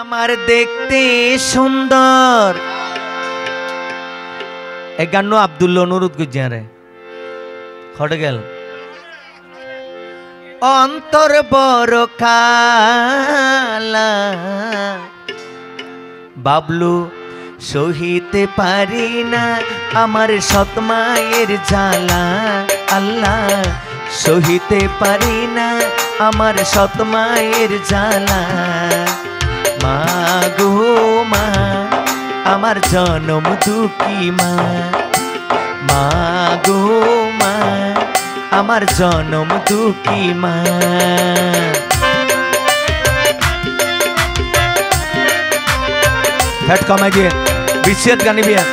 আমার দেখতে সুন্দর এই গান আব্দুল্লাহ অনুরোধ করছে খটে গেল অন্তর বড় কালা বাবলু সহিতে পারি না আমার সৎ মায়ের জ্বালা আল্লাহ সহিতে পারি না আমার সৎ মায়ের জ্বালা মা গো মা আমার জনম দুঃখী মা মা গো মা আমার জনম দুঃখী মা फैट कमाई दिए विशेष गानी भी है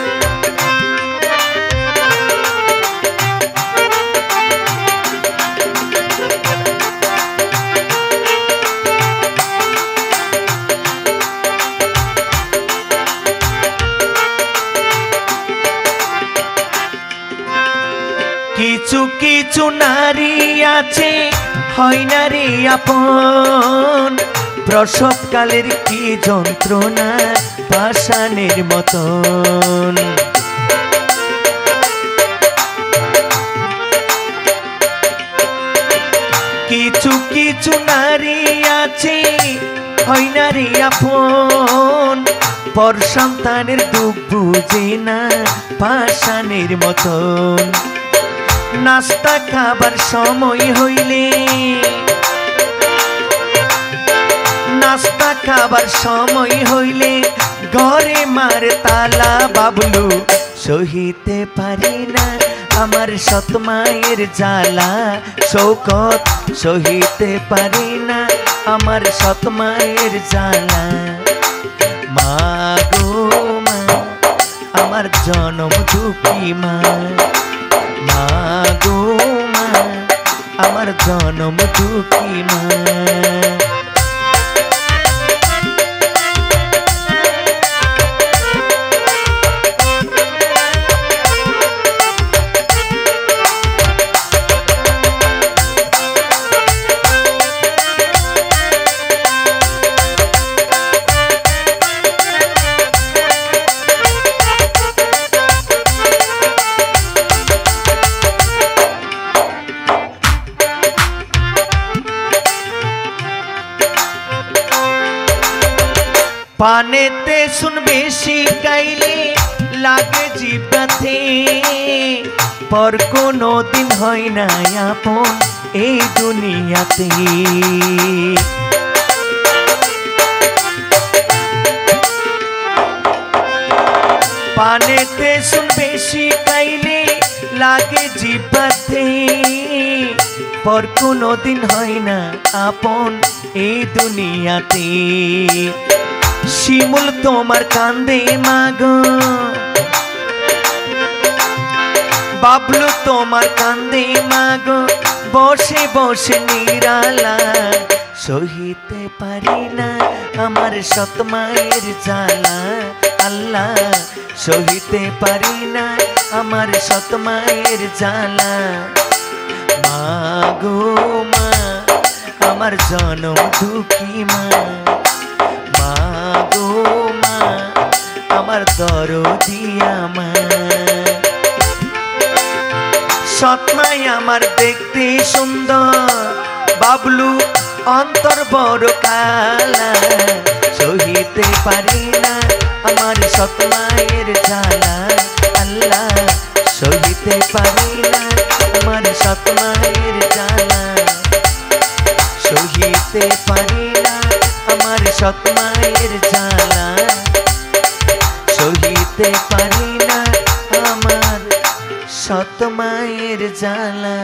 किचु किचु नारी आछे हय नारी आपन प्रसव कालेर की যন্ত্রণা পাষাণের মতন কিছু কিছু নারী আছে হয় নারী আপন পর সন্তানের দুঃখ বুঝে না পাষাণের মতন নাস্তা খাবার সময় হইলে नास्ता खाबार समय हইলে घरे मार ताला बाबलू सहिते पारी ना आमार सत मायेर जाला शौकत सहिते पारी ना आमार सत मायेर जाला मा गो मा आमार जनम दुखी मा मा गो मा आमार जनम दुखी मा पानेते सुन बेशी गाइले लागे जिब्बाते पर कोनो दिन हय ना आपन এই দুনিয়াতে पानेते सुन बेशी गाइले लागे जिब्बाते पर कोनो दिन हय ना आपन এই দুনিয়াতে শিমুল তোমার কান্দে মাগো বাবলু তোমার কান্দে মাগো বসে বসে নিরালা সহিতে পারি না আমার সৎ মায়ের জ্বালা আল্লাহ সহিতে পারি না আমার সৎ মায়ের জ্বালা মা গো মা আমার জনম দুঃখী মা गो मा आमार दरदिया मा सत माई आमार देखते सुंदर बाबलू अंतर बड़ काला सहिते पारी ना आमार सत मायेर জ্বালা अल्लाह सहिते पारी ना आमार सत मायेर জ্বালা सहिते पारी ना आमार सत मायेर জ্বালা सहिते पारी ना आमार सत मायेर জ্বালা।